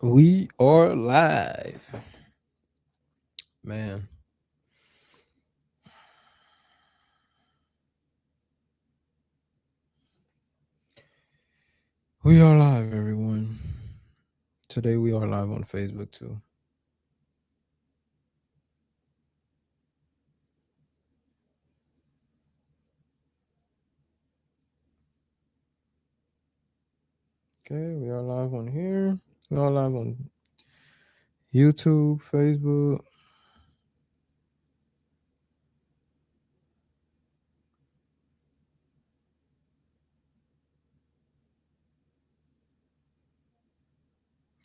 We are live. Man, we are live, everyone. Today we are live on Facebook too. Okay, we are live on here. We are live on YouTube, Facebook.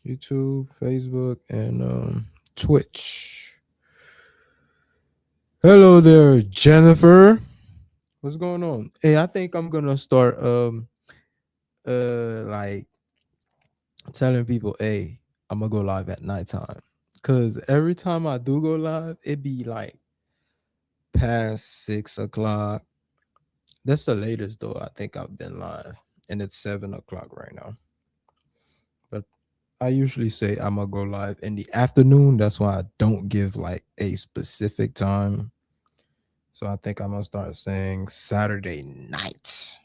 YouTube, Facebook, and Twitch. Hello there, Jennifer. What's going on? Hey, I think I'm gonna start like telling people, hey, I'm gonna go live at nighttime. Cause every time I do go live, it be like past 6 o'clock. That's the latest though. I think I've been live, and it's 7 o'clock right now. But I usually say I'm gonna go live in the afternoon. That's why I don't give like a specific time. So I think I'm gonna start saying Saturday night.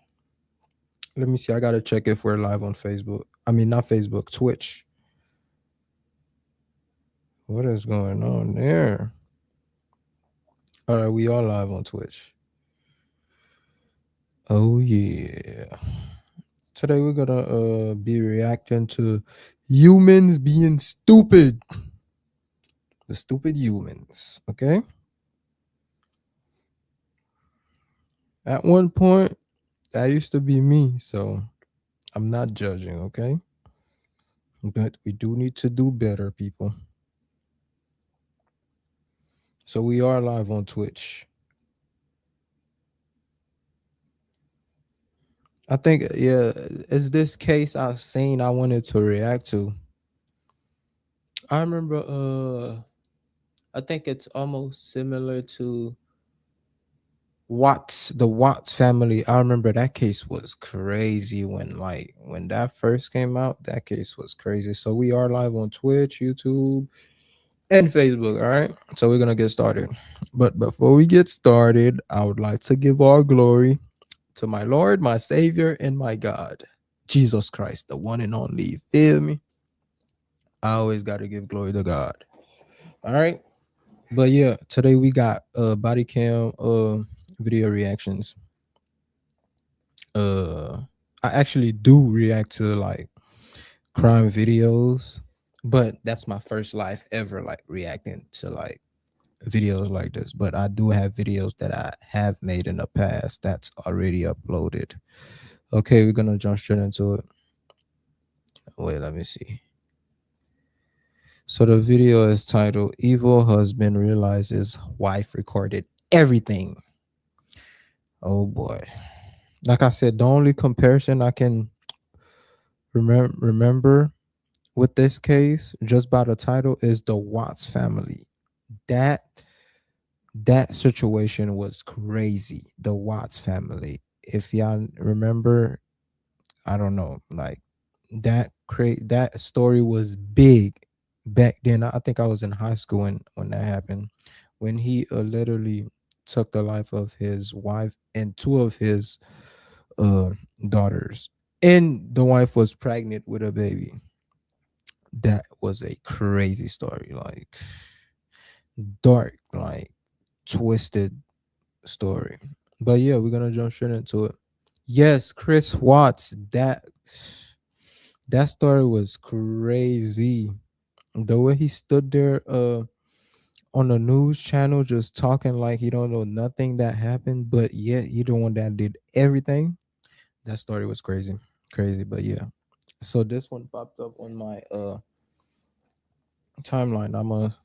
Let me see. I gotta check if we're live on Facebook. I mean, not Facebook, Twitch. What is going on there? All right, we are live on Twitch. Oh yeah. Today we're gonna be reacting to humans being stupid. The stupid humans. Okay. At one point, that used to be me, so I'm not judging, okay? But we do need to do better, people. So we are live on Twitch. I think, yeah, it's this case I seen I wanted to react to. I remember I think it's almost similar to the Watts family. I remember that case was crazy when that first came out. That case was crazy. So we are live on Twitch, YouTube, and Facebook. All right. So we're gonna get started. But before we get started, I would like to give all glory to my Lord, my Savior, and my God, Jesus Christ, the one and only. You feel me? I always gotta give glory to God. All right. But yeah, today we got body cam video reactions. uh I actually do react to like crime videos, but that's my first life ever like reacting to like videos like this. But I do have videos that I have made in the past that's already uploaded. Okay, we're gonna jump straight into it. Wait, let me see. So the video is titled Evil Husband Realizes Wife Recorded Everything. Oh boy. Like I said, the only comparison I can remember with this case, just by the title, is the Watts family. That that situation was crazy. The Watts family. If y'all remember, I don't know, like that story was big back then. I think I was in high school when that happened. When he literally took the life of his wife and two of his uh daughters, and the wife was pregnant with a baby. That was a crazy story, like dark, like twisted story. But yeah, we're gonna jump straight into it. Yes, Chris Watts. That story was crazy. The way he stood there on the news channel just talking like he don't know nothing that happened, but yet he the one that did everything. That story was crazy. Crazy, but yeah. So this one popped up on my timeline. I'm gonna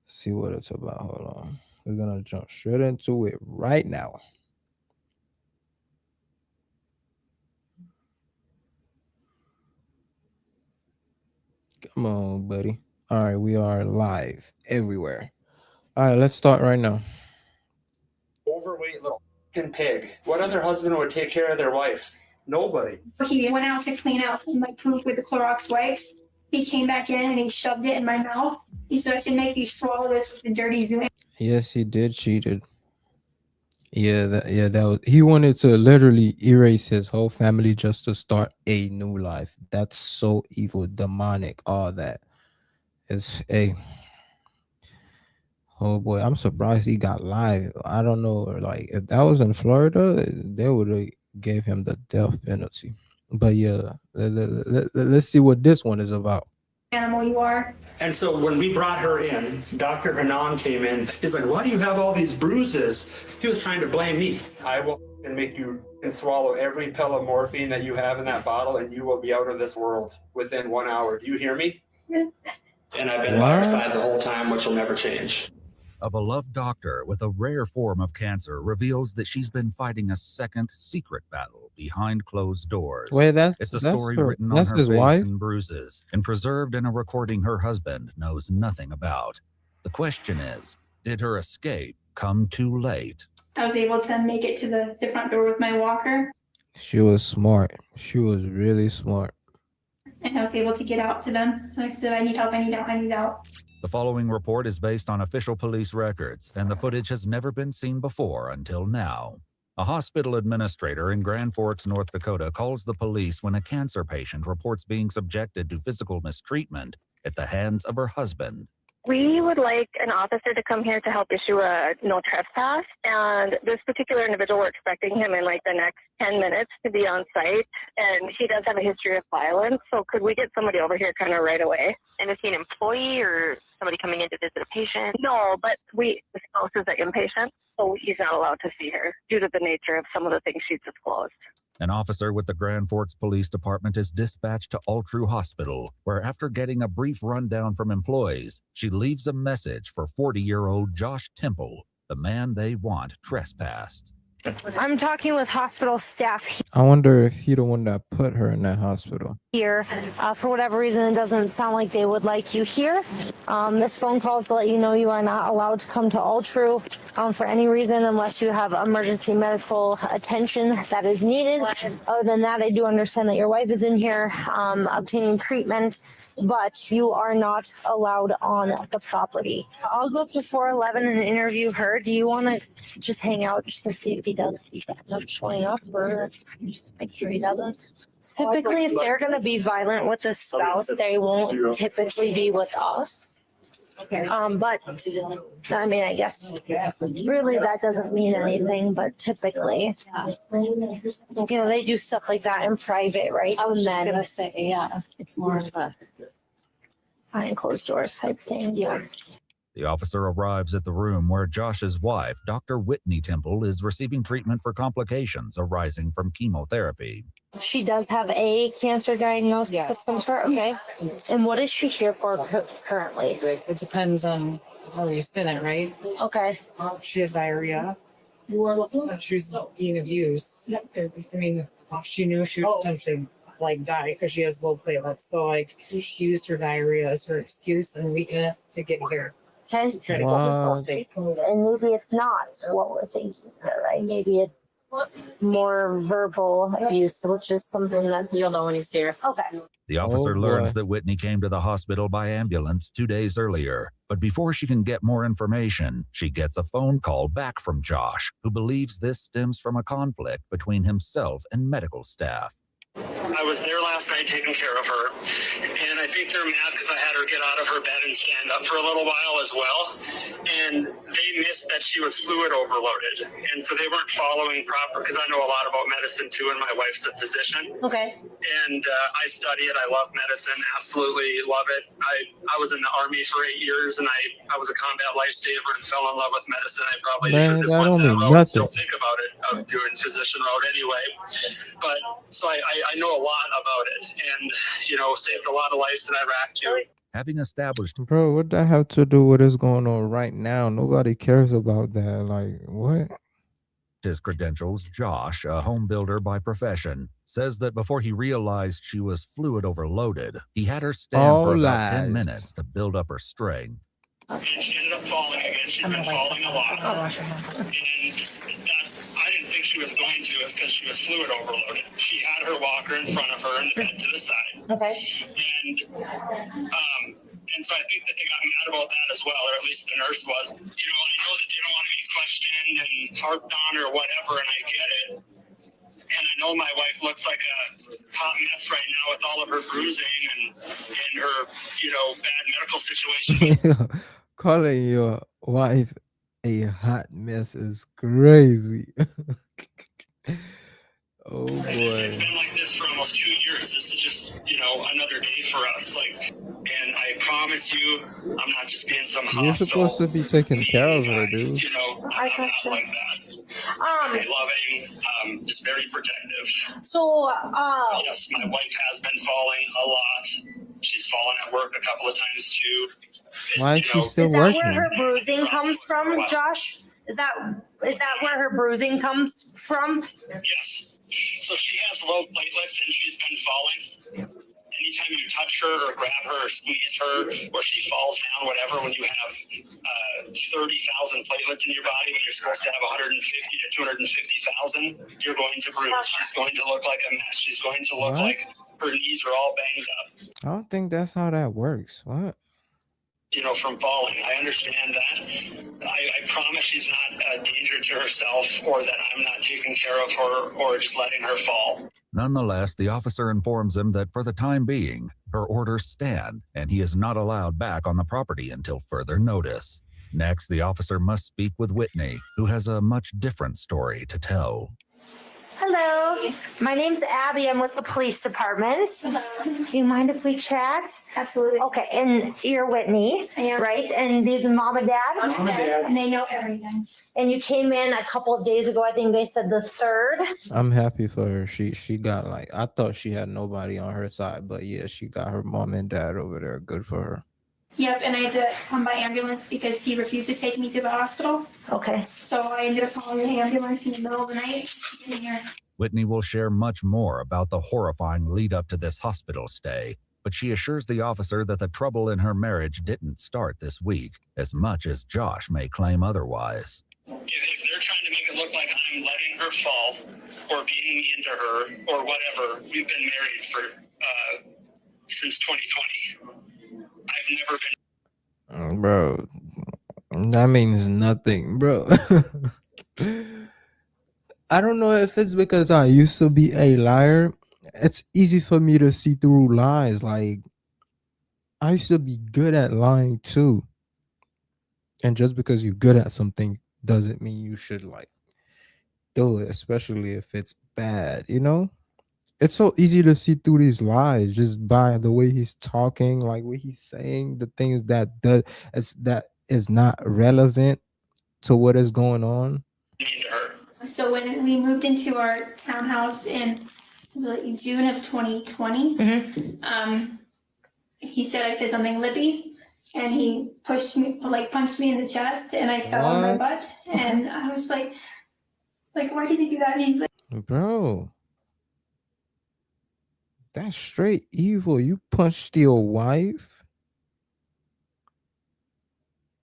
see what it's about. Hold on. We're gonna jump straight into it right now. Come on, buddy. All right, we are live everywhere. All right, let's start right now. Overweight little fucking pig. What other husband would take care of their wife? Nobody. He went out to clean out like poop with the Clorox wipes. He came back in and he shoved it in my mouth. He said, I should make you swallow this with the dirty zoo. Yes, he did cheated. That was, he wanted to literally erase his whole family just to start a new life. That's so evil, demonic, all that. It's a oh boy, I'm surprised he got live. I don't know, like if that was in Florida, they would have gave him the death penalty. But yeah, let's see what this one is about. Animal you are. And so when we brought her in, Dr. Hanan came in. He's like, why do you have all these bruises? He was trying to blame me. I will make you swallow every pill of morphine that you have in that bottle, and you will be out of this world within 1 hour. Do you hear me? Yes. And I've been by her side the whole time, which will never change. A beloved doctor with a rare form of cancer reveals that she's been fighting a second secret battle behind closed doors. Wait, It's a story written on her his face wife? and bruises and preserved in a recording her husband knows nothing about. The question is, did her escape come too late? I was able to make it to the front door with my walker. She was smart. She was really smart. And I was able to get out to them. And I said, I need help, I need out, I need out. The following report is based on official police records, and the footage has never been seen before until now. A hospital administrator in Grand Forks, North Dakota, calls the police when a cancer patient reports being subjected to physical mistreatment at the hands of her husband. We would like an officer to come here to help issue a no trespass, and this particular individual, we're expecting him in like the next 10 minutes to be on site, and he does have a history of violence, so could we get somebody over here kind of right away? And is he an employee or somebody coming in to visit a patient? No, but the spouse is an inpatient, so he's not allowed to see her due to the nature of some of the things she's disclosed. An officer with the Grand Forks Police Department is dispatched to Altru Hospital, where after getting a brief rundown from employees, she leaves a message for 40-year-old Josh Temple, the man they want trespassed. I'm talking with hospital staff I wonder if he the one that put her in that hospital. here. For whatever reason, it doesn't sound like they would like you here. This phone call is to let you know you are not allowed to come to Altru for any reason unless you have emergency medical attention that is needed. Other than that, I do understand that your wife is in here obtaining treatment, but you are not allowed on the property. I'll go up to 411 and interview her. Do you want to just hang out just to see if he does end up showing up, or just make sure he doesn't? Typically, if they're going to be violent with the spouse, they won't typically be with us. But I mean, I guess really that doesn't mean anything, but typically, they do stuff like that in private, right? I was just And gonna then say, yeah, it's more of a. behind closed doors type thing. Yeah. The officer arrives at the room where Josh's wife, Dr. Whitney Temple, is receiving treatment for complications arising from chemotherapy. She does have a cancer diagnosis of some sort, okay? And what is she here for currently? It depends on how you spin it, right? Okay. She had diarrhea. She's being abused. I mean, she knew she would potentially die because she has low platelets. So she used her diarrhea as her excuse and weakness to get here. Okay. Try to go state. And maybe it's not what we're thinking here, right? Maybe it's more verbal abuse, which is something that You'll know when you see her. okay. The officer Oh, learns boy. that Whitney came to the hospital by ambulance 2 days earlier. But before she can get more information, she gets a phone call back from Josh, who believes this stems from a conflict between himself and medical staff. I was there last night taking care of her, and I think they're mad because I had her get out of her bed and stand up for a little while as well. And they missed that she was fluid overloaded, and so they weren't following proper, because I know a lot about medicine too, and my wife's a physician. Okay. And I study it. I love medicine, absolutely love it. I was in the Army for 8 years, and I was a combat lifesaver and fell in love with medicine. I probably Man, should just that went don't that mean route and still nothing. think about it, of doing physician route anyway. But so I know a lot about it, and saved a lot of lives in Iraq too. Having established Bro, what that have to do with what's going on right now? Nobody cares about that. Like, what? his credentials, Josh, a home builder by profession, says that before he realized she was fluid overloaded, he had her stand All for about 10 lies. minutes to build up her strength. And she ended up falling again. She's been falling a lot. And I didn't think she was going to, is because she was fluid overloaded. She had her walker in front of her and the bed to the side. Okay. And And so I think that they got mad about that as well, or at least the nurse was. You know, I know that they don't want to be questioned and harped on or whatever, and I get it. And I know my wife looks like a hot mess right now with all of her bruising and her, you know, bad medical situation. Calling your wife a hot mess is crazy. Oh It's boy. been like this for almost 2 years. This is just, you know, another day for us. Like, and I promise you, I'm not just being some hostile. You're supposed to be taking care of her, dude. You know, I'm not like that. Very loving, just very protective. So, Yes, my wife has been falling a lot. She's fallen at work a couple of times too. Why is she still is that working? where her bruising comes from, Josh? Is that where her bruising comes from? Yes. So she has low platelets and she's been falling. Anytime you touch her or grab her or squeeze her or she falls down, whatever, when you have 30,000 platelets in your body when you're supposed to have 150 to 250,000, you're going to bruise. She's going to look like a mess. She's going to look like her knees are all banged up. I don't think that's how that works. What? You know, from falling. I understand that. I promise she's not a danger to herself or that I'm not taking care of her or just letting her fall. Nonetheless, the officer informs him that for the time being, her orders stand and he is not allowed back on the property until further notice. Next, the officer must speak with Whitney, who has a much different story to tell. Hello, my name's Abby. I'm with the police department. Do you mind if we chat? Absolutely. Okay, and you're Whitney, right? And these are mom and dad? Mom and dad. And they know everything. And you came in a couple of days ago. I think they said the 3rd. I'm happy for her. She got like, I thought she had nobody on her side, but yeah, she got her mom and dad over there. Good for her. Yep, and I had to come by ambulance because he refused to take me to the hospital. Okay. So I ended up calling the ambulance in the middle of the night. In here. Whitney will share much more about the horrifying lead up to this hospital stay, but she assures the officer that the trouble in her marriage didn't start this week, as much as Josh may claim otherwise. If they're trying to make it look like I'm letting her fall or being mean to her or whatever, we've been married for since 2020. I've never been. Bro, that means nothing, bro. I don't know if it's because I used to be a liar. It's easy for me to see through lies. Like, I used to be good at lying too. And just because you're good at something doesn't mean you should like do it, especially if it's bad, you know? It's so easy to see through these lies just by the way he's talking, like what he's saying, the things that is not relevant to what is going on. So when we moved into our townhouse in June of 2020, he said I said something lippy, and he punched me in the chest, and I fell on my butt, and I was like, why did you do that? And he's like, bro, that's straight evil. You punched your wife.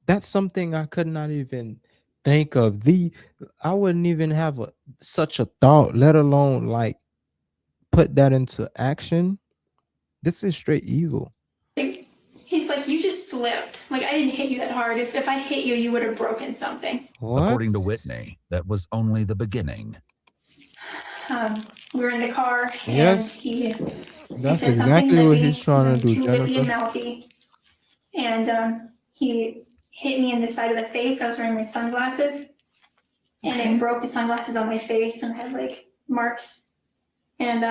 That's something I could not even think of. I wouldn't even have such a thought, let alone like put that into action. This is straight evil. He's like, you just slipped. Like, I didn't hit you that hard. If I hit you, you would have broken something. What? According to Whitney, that was only the beginning. We were in the car. Yes, and that's he said exactly what he's trying to do, too lippy and Jennifer. mouthy. And he hit me in the side of the face. I was wearing my sunglasses, and it broke the sunglasses on my face, and I had like marks. And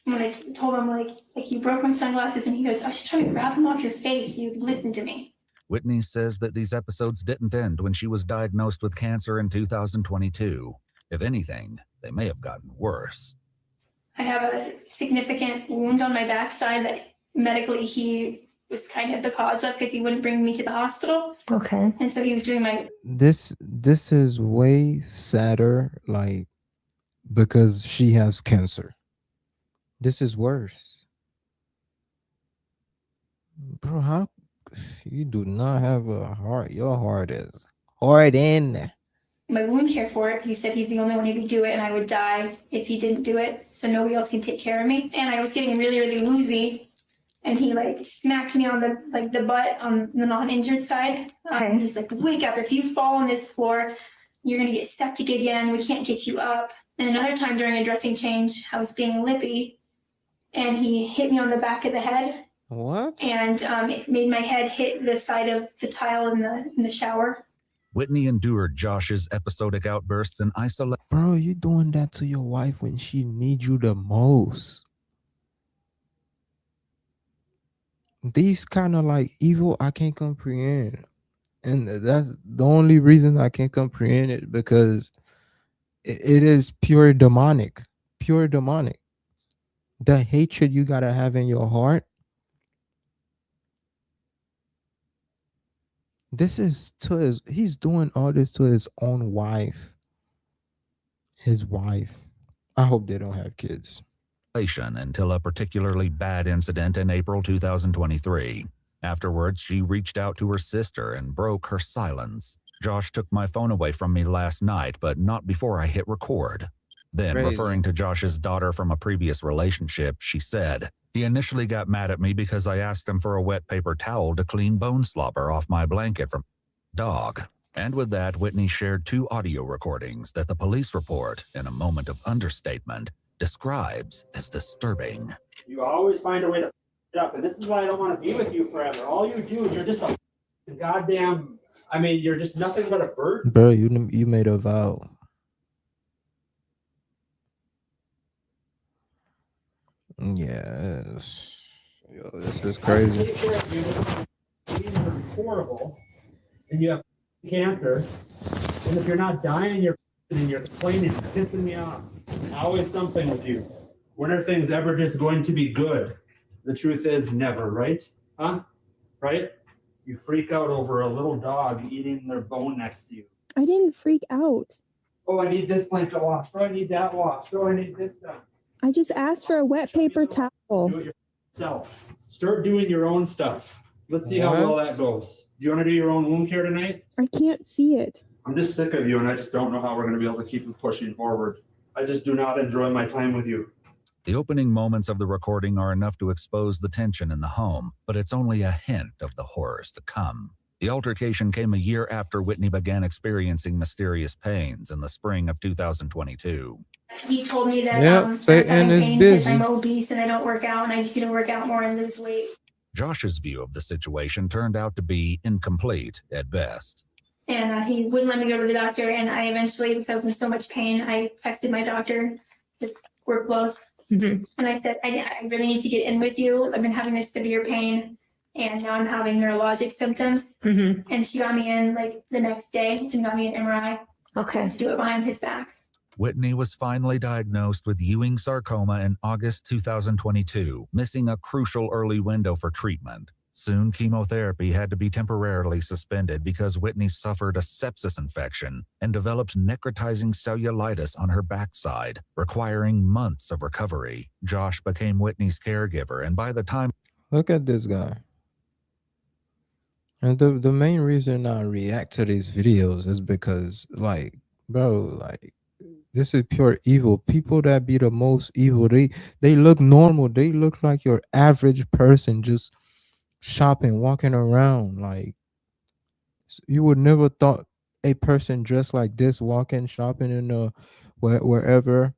when I told him like you broke my sunglasses, and he goes, I was just trying to grab them off your face. You listen to me. Whitney says that these episodes didn't end when she was diagnosed with cancer in 2022. If anything, they may have gotten worse. I have a significant wound on my backside that medically he was kind of the cause of, because he wouldn't bring me to the hospital. Okay. And so he was doing my. This is way sadder, like, because she has cancer. This is worse. Bro, how you do not have a heart? Your heart is hardened. My wound care for it. He said he's the only one who could do it, and I would die if he didn't do it. So nobody else can take care of me. And I was getting really, really woozy. and he like smacked me on the butt on the non-injured side. Okay. He's like, wake up, if you fall on this floor, you're gonna get septic again, we can't get you up. And another time during a dressing change, I was being lippy, and he hit me on the back of the head. What? And it made my head hit the side of the tile in the shower. Whitney endured Josh's episodic outbursts in isolation. Bro, you doing that to your wife when she needs you the most. These kind of like evil I can't comprehend. And that's the only reason I can't comprehend it, because it is pure demonic. Pure demonic. The hatred you gotta have in your heart. This is to he's doing all this to his own wife. His wife. I hope they don't have kids. Until a particularly bad incident in April 2023. Afterwards, she reached out to her sister and broke her silence. Josh took my phone away from me last night, but not before I hit record. Then, Crazy. referring to Josh's daughter from a previous relationship, she said, he initially got mad at me because I asked him for a wet paper towel to clean bone slobber off my blanket from dog. And with that, Whitney shared 2 audio recordings that the police report, in a moment of understatement, describes as disturbing. You always find a way to f it up, and this is why I don't want to be with you forever. All you do is you're just a goddamn, I mean, you're just nothing but a bird. Bro, you made a vow. Yes. Yo, this is crazy. Take care of you. You're horrible, and you have cancer, and if you're not dying, you're complaining, pissing me off. Always something with you. When are things ever just going to be good? The truth is never, right? Huh? Right? You freak out over a little dog eating their bone next to you. I didn't freak out. Oh, I need this blanket washed. Oh, I need that washed. Oh, I need this done. I just asked for a wet paper towel. Do it yourself. Start doing your own stuff. Let's see how well that goes. Do you want to do your own wound care tonight? I can't see it. I'm just sick of you, and I just don't know how we're going to be able to keep pushing forward. I just do not enjoy my time with you. The opening moments of the recording are enough to expose the tension in the home, but it's only a hint of the horrors to come. The altercation came a year after Whitney began experiencing mysterious pains in the spring of 2022. He told me that Yep, I was Satan having is pain because busy. I'm obese and I don't work out, and I just need to work out more and lose weight. Josh's view of the situation turned out to be incomplete at best. And he wouldn't let me go to the doctor, and I eventually, because I was in so much pain, I texted my doctor, just work close, and I said, I really need to get in with you. I've been having this severe pain, and now I'm having neurologic symptoms. And she got me in like the next day and got me an MRI Okay. to do it behind his back. Whitney was finally diagnosed with Ewing sarcoma in August 2022, missing a crucial early window for treatment. Soon, chemotherapy had to be temporarily suspended because Whitney suffered a sepsis infection and developed necrotizing cellulitis on her backside, requiring months of recovery. Josh became Whitney's caregiver, and by the time... Look at this guy. And the main reason I react to these videos is because, like, bro, like, this is pure evil. People that be the most evil, they look normal. They look like your average person just shopping, walking around. Like, you would never thought a person dressed like this, walking, shopping in wherever,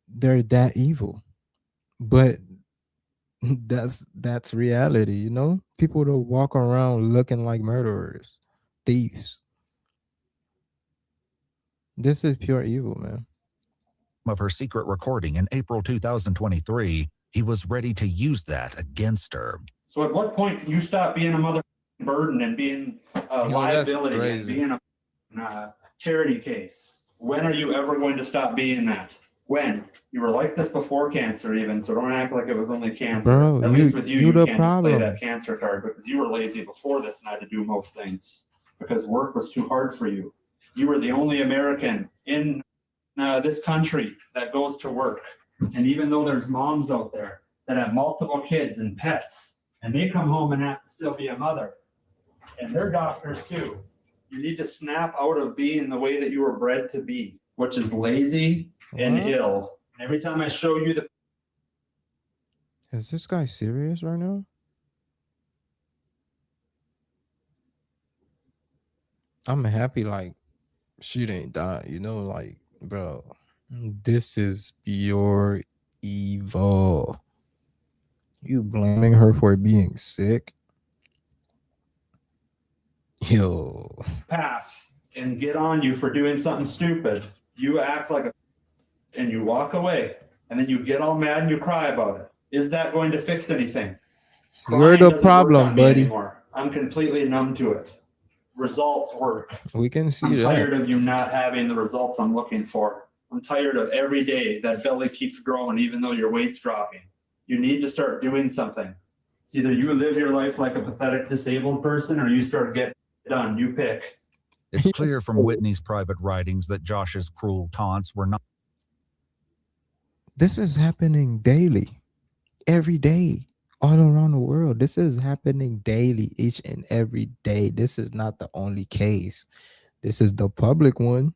they're that evil. But that's reality, you know? People that walk around looking like murderers, thieves. This is pure evil, man. of her secret recording in April 2023, he was ready to use that against her. So at what point can you stop being a mother burden and being a liability and being a charity case? When are you ever going to stop being that? When? You were like this before cancer even, so don't act like it was only cancer. Bro, at least with you the can't problem. just play that cancer card because you were lazy before this and had to do most things because work was too hard for you. You were the only American in this country that goes to work. And even though there's moms out there that have multiple kids and pets, and they come home and have to still be a mother, and they're doctors too, you need to snap out of being the way that you were bred to be, which is lazy and ill. And every time I show you the... Is this guy serious right now? I'm happy like she didn't die, you know, like bro, this is pure evil. You blaming her for being sick? Yo. Path and get on you for doing something stupid. You act like a and you walk away, and then you get all mad and you cry about it. Is that going to fix anything? You're Crying the doesn't work problem, on me buddy. anymore. I'm completely numb to it. Results work. We can see I'm that. tired of you not having the results I'm looking for. I'm tired of every day that belly keeps growing even though your weight's dropping. You need to start doing something. It's either you live your life like a pathetic disabled person or you start getting it done. You pick. It's clear from Whitney's private writings that Josh's cruel taunts were not. This is happening daily, every day, all around the world. This is happening daily, each and every day. This is not the only case. This is the public one.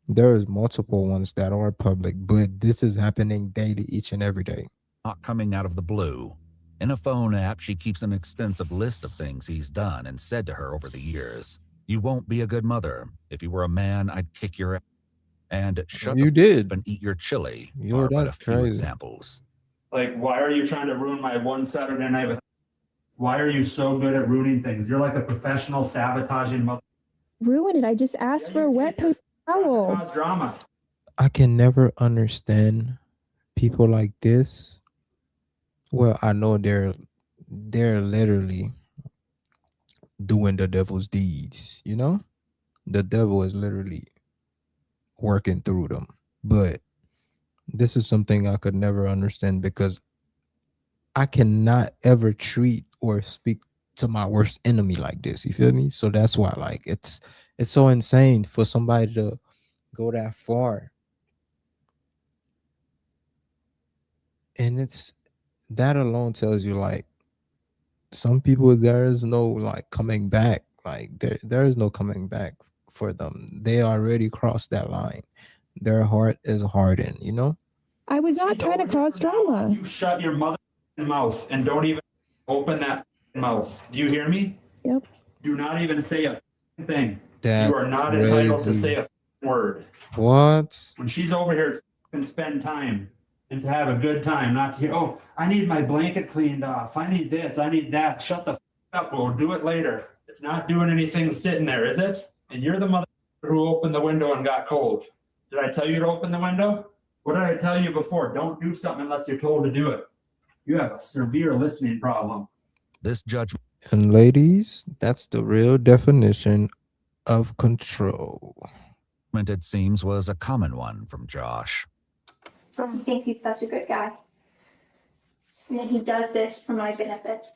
There is multiple ones that are public, but this is happening daily, each and every day. Not coming out of the blue. In a phone app, she keeps an extensive list of things he's done and said to her over the years. You won't be a good mother. If you were a man, I'd kick your ass. And shut You the did. up and eat your chili. Yo, are but a that's few crazy. examples. Like, why are you trying to ruin my one Saturday night with? Why are you so good at ruining things? You're like a professional sabotaging mother. Ruin it. I just asked for a wet paper towel. Cause drama. I can never understand people like this. Well, I know they're literally doing the devil's deeds, you know? The devil is literally working through them. But this is something I could never understand because I cannot ever treat or speak to my worst enemy like this. You feel me? So that's why like it's so insane for somebody to go that far. And it's that alone tells you like some people there is no like coming back. Like there is no coming back for them. They already crossed that line. Their heart is hardened, you know? I was not trying to cause drama. You shut your mother mouth and don't even open that mouth. Do you hear me? Yep. Do not even say a thing. That's You are not entitled to crazy. say a word. What? When she's over here and spend time and to have a good time, not to hear, oh, I need my blanket cleaned off. I need this. I need that. Shut the up. We'll do it later. It's not doing anything sitting there, is it? And you're the mother who opened the window and got cold. Did I tell you to open the window? What did I tell you before? Don't do something unless you're told to do it. You have a severe listening problem. This judgment And ladies, that's the real definition of control. it seems was a common one from Josh. He thinks he's such a good guy. And then he does this for my benefit.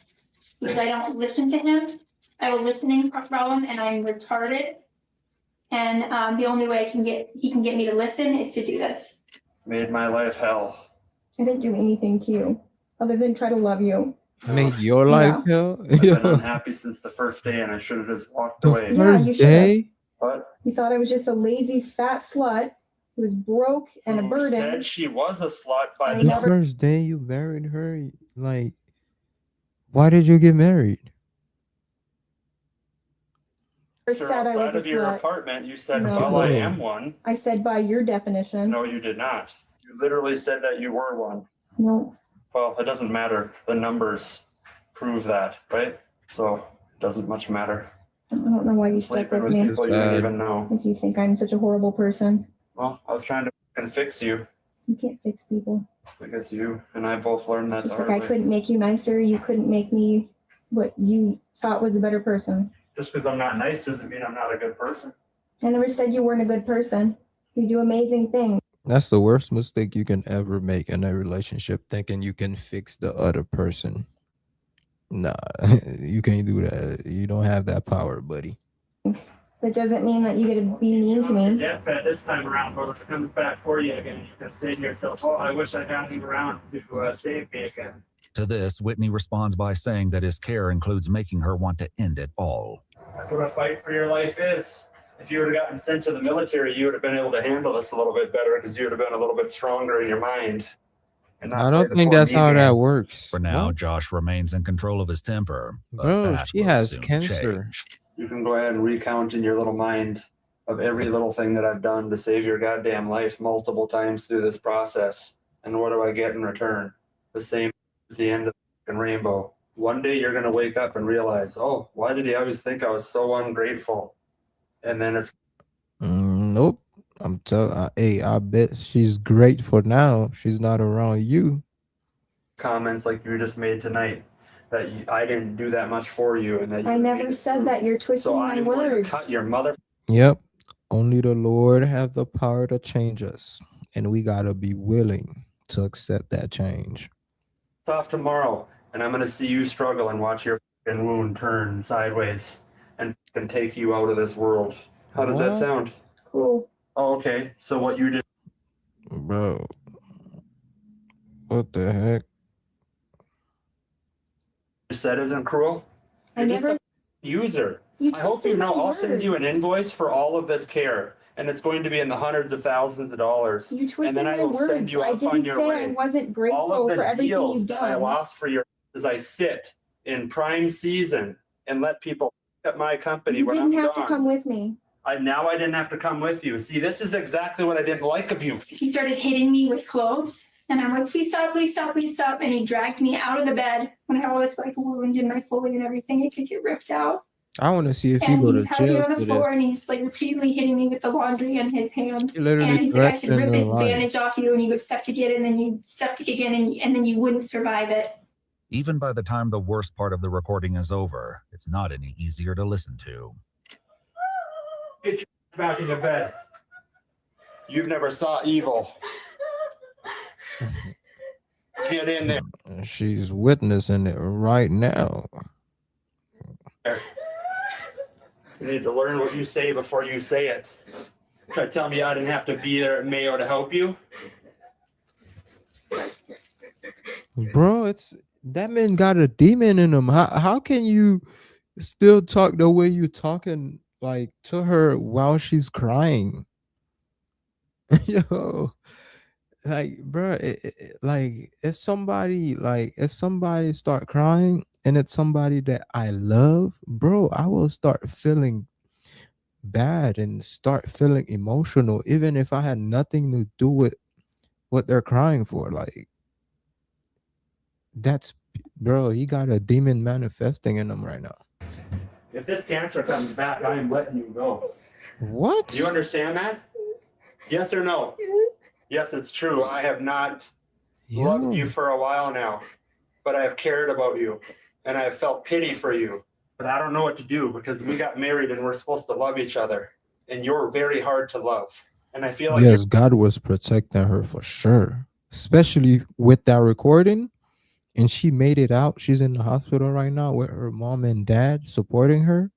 Because I don't listen to him. I have a listening problem and I'm retarded. And the only way he can get me to listen is to do this. Made my life hell. I didn't do anything to you other than try to love you. Made your life hell? I've been unhappy since the first day and I should have just walked The away. Yeah, first you should've. day? But You thought I was just a lazy fat slut who was broke and a who burden. said she was a slut by I The never- first day you married her? Like, why did you get married? Said I was outside a of your slut. apartment, you said, No. well, I am one. I said by your definition. No, you did not. You literally said that you were one. No. Well, it doesn't matter. The numbers prove that, right? So it doesn't much matter. I don't know why you stuck Sleeping with with me people you don't even know. if you think I'm such a horrible person. Well, I was trying to fucking fix you You can't fix people. because you and I both learned that the Just hard like I way. couldn't make you nicer, you couldn't make me what you thought was a better person. Just because I'm not nice doesn't mean I'm not a good person. I never said you weren't a good person. You do amazing things. That's the worst mistake you can ever make in a relationship, thinking you can fix the other person. Nah, you can't do that. You don't have that power, buddy. That doesn't mean that you get to be mean to me. Deathbed this time around, but if it comes back for you again, you can say to yourself, oh, I wish I had you around to save me again. To this, Whitney responds by saying that his care includes making her want to end it all. That's what a fight for your life is. If you would have gotten sent to the military, you would have been able to handle this a little bit better because you would have been a little bit stronger in your mind. And not I play don't the think poor that's me how game. that works. For now, What? Josh remains in control of his temper. But Bro, that she will has soon cancer. change. You can go ahead and recount in your little mind of every little thing that I've done to save your goddamn life multiple times through this process. And what do I get in return? The same at the end of the rainbow. One day you're going to wake up and realize, oh, why did he always think I was so ungrateful? And then it's Nope. I'm telling. Hey, I bet she's grateful now. She's not around you. comments like you just made tonight that I didn't do that much for you, and that you I made never it said through. that. You're twisting So my I'm going to words. cut your mother. Yep. Only the Lord have the power to change us, and we gotta be willing to accept that change. Off tomorrow, and I'm going to see you struggle and watch your fucking wound turn sideways and take you out of this world. How does that What? sound? Cool. Oh, okay. So what you just Bro, what the heck? said isn't cruel? I You're just never. a user. You I hope twisted you know my I'll send you an words. invoice for all of this care, and it's going to be in the hundreds of thousands of dollars. You twisted And then I my will send words. you I off on didn't your say way. I wasn't All grateful of for the everything deals you've that I done. lost for your as I sit in prime season and let people at my company You when didn't I'm have to gone. come with me. I didn't have to come with you. See, this is exactly what I didn't like of you. He started hitting me with clothes, and I'm like, please stop, please stop, please stop. And he dragged me out of the bed when I had all this like wound in my Foley and everything. It could get ripped out. I want to see if he And go he to has me jail on the for this. floor, and he's like repeatedly hitting me with the laundry in his hand. He literally And he's like, I should threatened rip her this life. bandage off you, and you go septic it, and then you septic again, and then you wouldn't survive it. Even by the time the worst part of the recording is over, it's not any easier to listen to. Get your back in the bed. You've never saw evil. Get in there. She's witnessing it right now. You need to learn what you say before you say it. Try to tell me I didn't have to be there at Mayo to help you. Bro, it's that man got a demon in him. How can you still talk the way you talking like to her while she's crying? Yo, like, bro, like if somebody start crying and it's somebody that I love, bro, I will start feeling bad and start feeling emotional, even if I had nothing to do with what they're crying for. Like, that's, bro, he got a demon manifesting in him right now. If this cancer comes back, I am letting you go. What? Do you understand that? Yes or no? Yes, it's true. I have not loved you for a while now, but I have cared about you and I have felt pity for you. But I don't know what to do because we got married and we're supposed to love each other. And you're very hard to love. And I feel like Yes, God was protecting her for sure, especially with that recording. And she made it out. She's in the hospital right now with her mom and dad supporting her.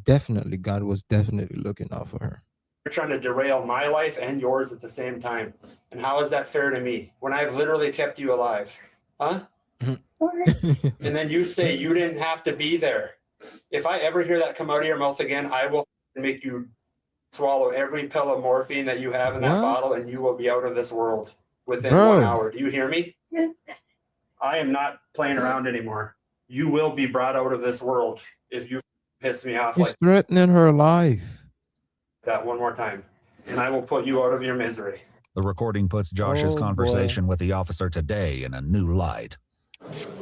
Definitely, God was definitely looking out for her. you're trying to derail my life and yours at the same time. And how is that fair to me when I've literally kept you alive? Huh? And then you say you didn't have to be there. If I ever hear that come out of your mouth again, I will make you swallow every pill of morphine that you have in that bottle and you will be out of this world within 1 hour. Do you hear me? Yes. I am not playing around anymore. You will be brought out of this world if you piss me off He's like threatening her life. that one more time. And I will put you out of your misery. The recording puts Josh's Oh, conversation with the officer today in a new light.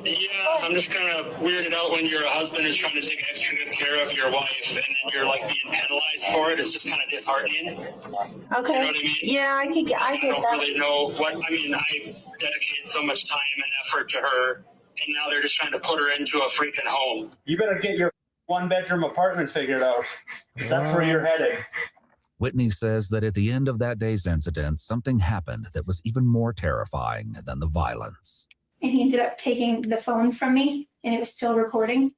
Yeah, I'm just kind of weirded out when your husband is trying to take extra good care of your wife and then you're like being penalized for it. It's just kind of disheartening. Okay. You know what I mean? Yeah, I I get don't that. really know what, I mean, I dedicated so much time and effort to her and now they're just trying to put her into a freaking home. You better get your 1-bedroom apartment figured out. That's where you're headed. Whitney says that at the end of that day's incident, something happened that was even more terrifying than the violence. And he ended up taking the phone from me and it was still recording.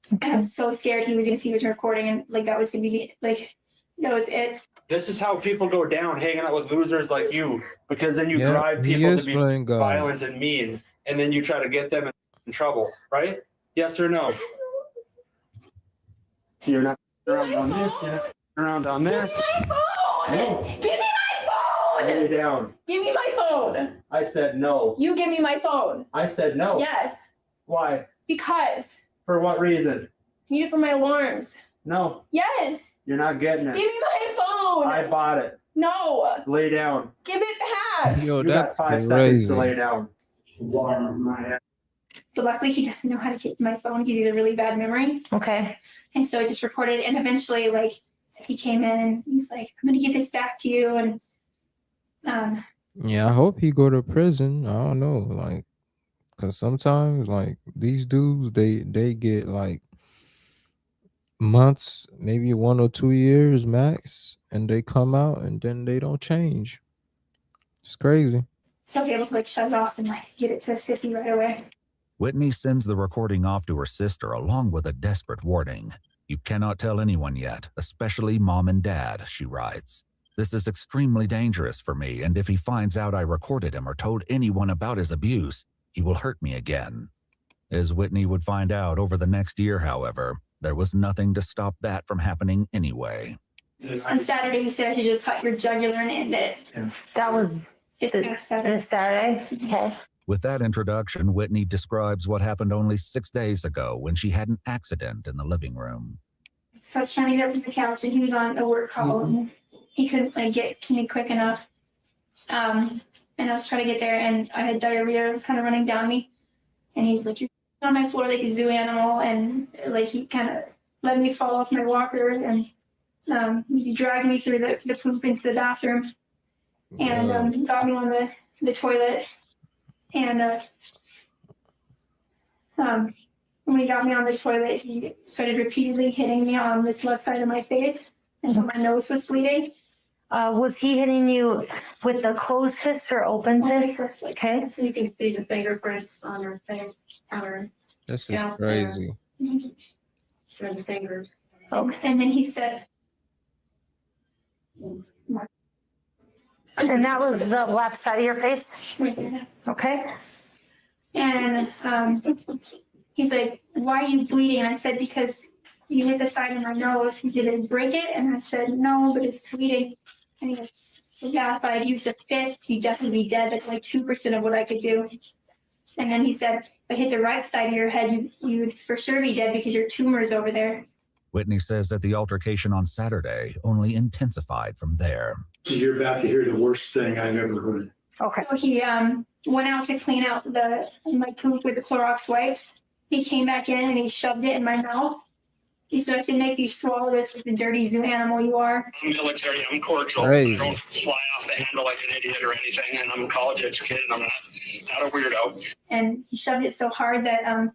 And I was so scared he was going to see it was recording and like that was going to be like, that was it. This is how people go down hanging out with losers like you, because then you drive people to be violent and mean, and then you try to get them in trouble, right? Yes or no? You're not around on this, you're not around on this. No. Give me my phone! Lay down. Give me my phone! I said no. You give me my phone. I said no. Yes. Why? Because. For what reason? Need it for my alarms. No, Yes. you're not getting Give it. me my phone. I bought it. No. Lay down. Give it back. Yo, You that's got 5 seconds to lay crazy. down. So luckily he doesn't know how to get my phone. He has a really bad memory. Okay. And so I just recorded it. And eventually, like, he came in and he's like, I'm going to get this back to you. And Yeah, I hope he go to prison. I don't know, like, cause sometimes like these dudes, they get like months, maybe 1 or 2 years max, and they come out and then they don't change. It's crazy. so I was able to like shut it off and like get it to Sissy right away. Whitney sends the recording off to her sister along with a desperate warning. You cannot tell anyone yet, especially mom and dad, she writes. This is extremely dangerous for me, and if he finds out I recorded him or told anyone about his abuse, he will hurt me again. As Whitney would find out over the next year, however, there was nothing to stop that from happening anyway. On Saturday, you said I should just cut your jugular and end it. That was This past Saturday. this Saturday. Okay. With that introduction, Whitney describes what happened only 6 days ago when she had an accident in the living room. So I was trying to get up from the couch and he was on a work call and he couldn't like get to me quick enough. And I was trying to get there and I had diarrhea kind of running down me. And he's like, you're on my floor like a zoo animal. And like he kind of let me fall off my walker and he dragged me through the poop into the bathroom and got me on the toilet. And when he got me on the toilet, he started repeatedly hitting me on this left side of my face until my nose was bleeding. Was he hitting you with the closed fist or open fist? Okay. So you can see the fingerprints on her face, on her This is scalp crazy. there. The fingers. Oh, and then he said, And that was the left side of your face? right there. Okay. And he's like, why are you bleeding? And I said, because you hit the side of my nose. Did it break it? And I said, no, but it's bleeding. And he goes, yeah, if I had used a fist, you'd definitely be dead. That's like 2% of what I could do. And then he said, if I hit the right side of your head, you'd for sure be dead because your tumor's over there. Whitney says that the altercation on Saturday only intensified from there. You're about to hear the worst thing I've ever heard. Okay. So he went out to clean out my poop with the Clorox wipes. He came back in and he shoved it in my mouth. He said, I should make you swallow this like the dirty zoo animal you are. I'm military, I'm cordial. Crazy. I don't fly off the handle like an idiot or anything, and I'm college educated, I'm not a weirdo. And he shoved it so hard that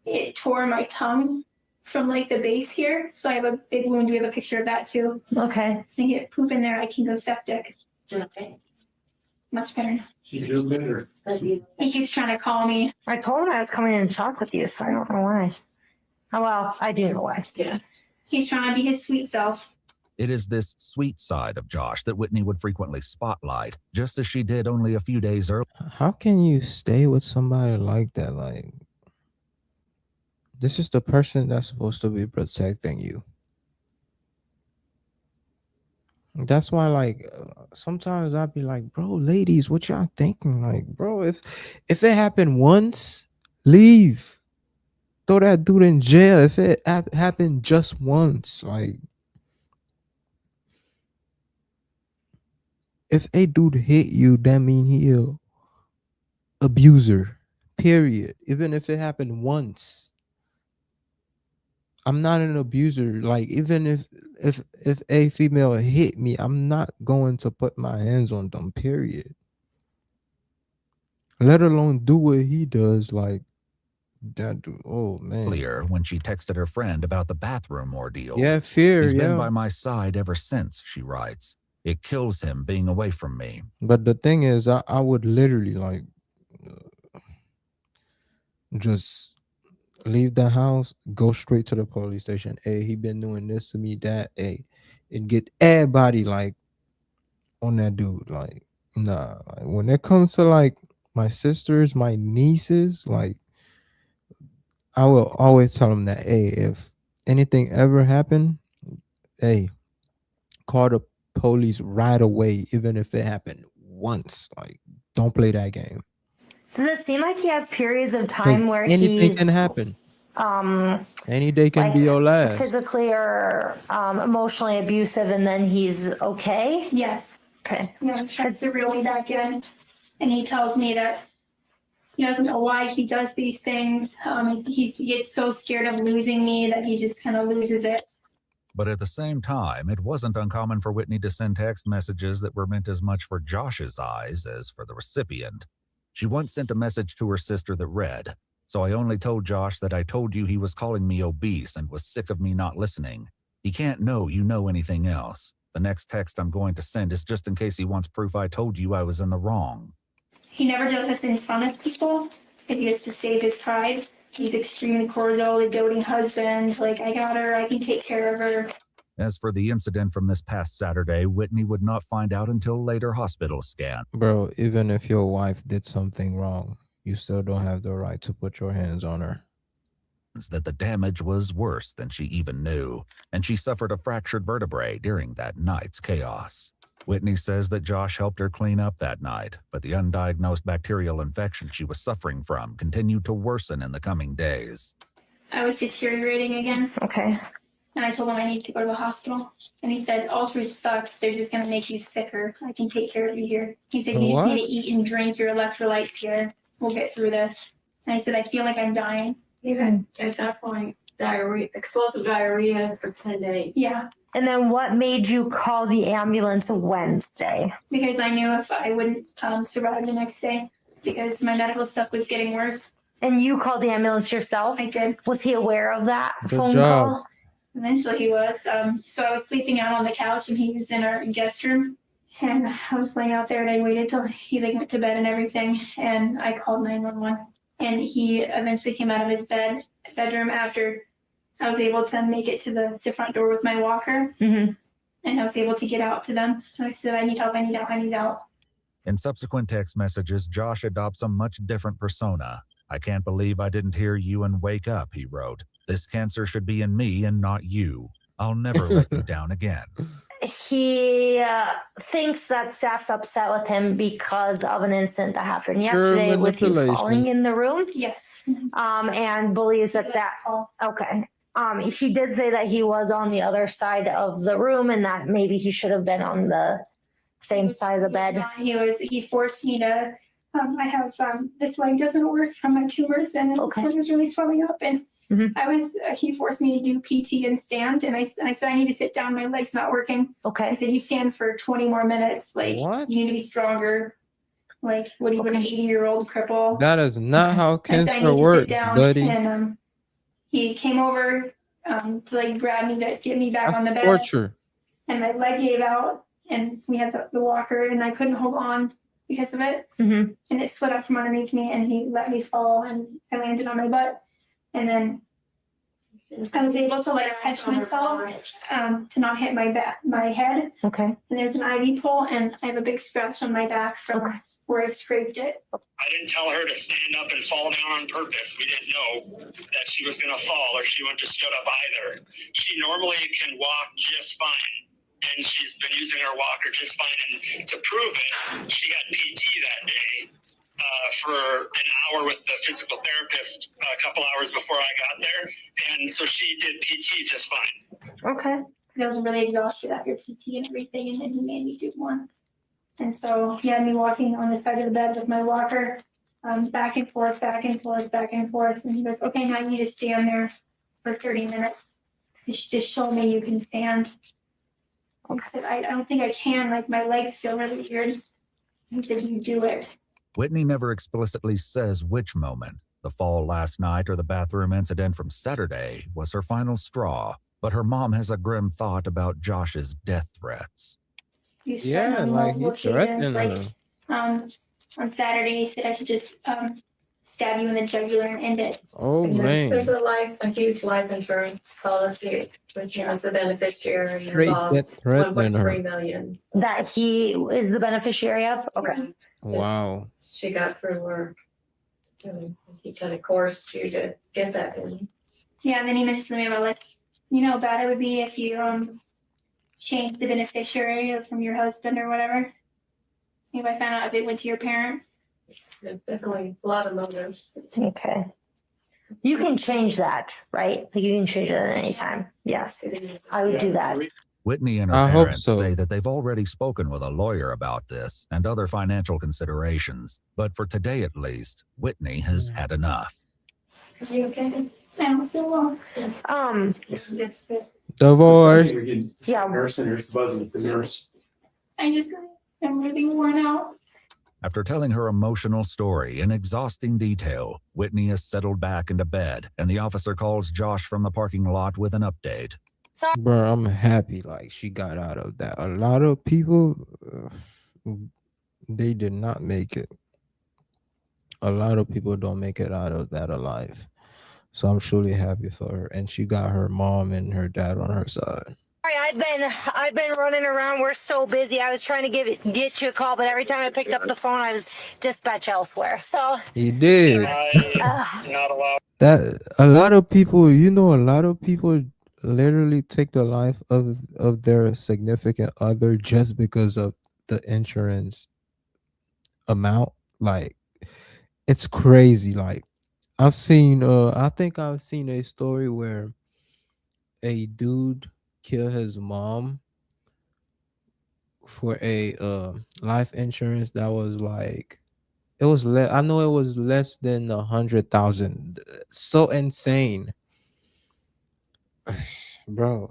it tore my tongue from like the base here. So I have a big wound. We have a picture of that too. Okay. I get poop in there, I can go septic. Okay. Much better now. You do better. He keeps trying to call me. I told him I was coming in to talk with you, so I don't know why. Oh, well, I do know why. Yeah. He's trying to be his sweet self. It is this sweet side of Josh that Whitney would frequently spotlight, just as she did only a few days earlier. How can you stay with somebody like that? Like, this is the person that's supposed to be protecting you. That's why, like, sometimes I'd be like, bro, ladies, what y'all thinking? Like, bro, if it happened once, leave. Throw that dude in jail if it happened just once. Like, if a dude hit you, that mean he a abuser, period. Even if it happened once. I'm not an abuser. Like, even if a female hit me, I'm not going to put my hands on them, period. Let alone do what he does. Like, that dude, oh man. When she texted her friend about the bathroom ordeal. Yeah, fear. He's yeah. been by my side ever since, she writes. It kills him being away from me. But the thing is, I would literally like just leave the house, go straight to the police station. Hey, he been doing this to me, that, hey, and get everybody like on that dude. Like, nah. Like, when it comes to like my sisters, my nieces, like, I will always tell them that, hey, if anything ever happened, hey, call the police right away, even if it happened once. Like, don't play that game. Does it seem like he has periods of time where anything can happen. Any day can be your last. physically or emotionally abusive, and then he's okay? Yes. Okay. Yeah, he tries to reel me back in, and he tells me that he doesn't know why he does these things. He gets so scared of losing me that he just kind of loses it. But at the same time, it wasn't uncommon for Whitney to send text messages that were meant as much for Josh's eyes as for the recipient. She once sent a message to her sister that read, "So I only told Josh that I told you he was calling me obese and was sick of me not listening. He can't know you know anything else. The next text I'm going to send is just in case he wants proof I told you I was in the wrong." He never does this in front of people because he has to save his pride. He's extremely cordial, a doting husband. Like, I got her, I can take care of her. As for the incident from this past Saturday, Whitney would not find out until later hospital scan. Bro, even if your wife did something wrong, you still don't have the right to put your hands on her. That the damage was worse than she even knew, and she suffered a fractured vertebrae during that night's chaos. Whitney says that Josh helped her clean up that night, but the undiagnosed bacterial infection she was suffering from continued to worsen in the coming days. I was deteriorating again. Okay. And I told him I need to go to the hospital. And he said, Ultra sucks. They're just going to make you sicker. I can take care of you here. He said, you just need to eat and drink your electrolytes here. We'll get through this. And I said, I feel like I'm dying. Even at that point, diarrhea, explosive diarrhea for 10 days. Yeah. And then what made you call the ambulance Wednesday? Because I knew if I wouldn't survive the next day, because my medical stuff was getting worse. And you called the ambulance yourself? I did. Was he aware of that Good phone job. call? Eventually he was. So I was sleeping out on the couch and he was in our guest room. And I was laying out there and I waited till he went to bed and everything. And I called 911. And he eventually came out of his bedroom after I was able to make it to the front door with my walker. Mm-hmm. And I was able to get out to them. And I said, I need help, I need help, I need help. In subsequent text messages, Josh adopts a much different persona. "I can't believe I didn't hear you and wake up," he wrote. "This cancer should be in me and not you. I'll never let you down again." He thinks that staff's upset with him because of an incident that happened yesterday with you falling in the room. Yes. And believes that okay. He did say that he was on the other side of the room and that maybe he should have been on the same side of the bed. He forced me to, I have, this leg doesn't work from my tumors and this one was really swelling up and he forced me to do PT and stand and I said, I need to sit down, my leg's not working. Okay. I said, you stand for 20 more minutes, like What? you need to be stronger. Like, what do you want, an 80-year-old cripple? That is not how I said, I need cancer to sit works, down. buddy. And he came over to like grab me to get me back That's on the bed. torture. And my leg gave out and we had the walker and I couldn't hold on because of it. Mm-hmm. And it slid up from underneath me and he let me fall and I landed on my butt. And then I was able to like catch myself to not hit my head. Okay. And there's an IV pole and I have a big scratch on my back from where I scraped it. I didn't tell her to stand up and fall down on purpose. We didn't know that she was going to fall or she wouldn't have stood up either. She normally can walk just fine. And she's been using her walker just fine. And to prove it, she got PT that day for an hour with the physical therapist a couple hours before I got there. And so she did PT just fine. Okay. I was really exhausted after PT and everything, and then he made me do more. And so he had me walking on the side of the bed with my walker, back and forth, back and forth, back and forth. And he goes, okay, now you need to stand there for 30 minutes. Just show me you can stand. I said, I don't think I can. Like, my legs feel really weird. He said, you do it. Whitney never explicitly says which moment, the fall last night or the bathroom incident from Saturday, was her final straw, but her mom has a grim thought about Josh's death threats. Yeah, like he threatened her. On Saturday, he said I should just stab you in the jugular and end it. Oh, And man. there's a huge life insurance policy, which has the beneficiary Straight involved, death threatening her. 1.3 million. That he is the beneficiary of? Okay. Wow. She got through work. And he kind of coerced you to get that in. Yeah, and then he mentioned to me about like, you know how bad it would be if you changed the beneficiary from your husband or whatever. If I found out if it went to your parents. There's definitely a lot of motives. Okay. You can change that, right? Like you can change it at any time. Yes, I would do that. Whitney and her I hope parents so. say that they've already spoken with a lawyer about this and other financial considerations. But for today at least, Whitney has had enough. Are you okay? I don't feel well. Divorce. Yeah. Nurse and you're buzzing with the nurse. I'm really worn out. After telling her emotional story in exhausting detail, Whitney is settled back into bed, and the officer calls Josh from the parking lot with an update. Bro, I'm happy like she got out of that. A lot of people, they did not make it. A lot of people don't make it out of that alive. So I'm truly happy for her. And she got her mom and her dad on her side. Sorry, I've been running around. We're so busy. I was trying to get you a call, but every time I picked up the phone, I was dispatched elsewhere. So He did. Not allowed. That a lot of people, a lot of people literally take the life of their significant other just because of the insurance amount. Like, it's crazy. Like, I think I've seen a story where a dude killed his mom for a life insurance that was like, I know it was less than 100,000. So insane. Bro,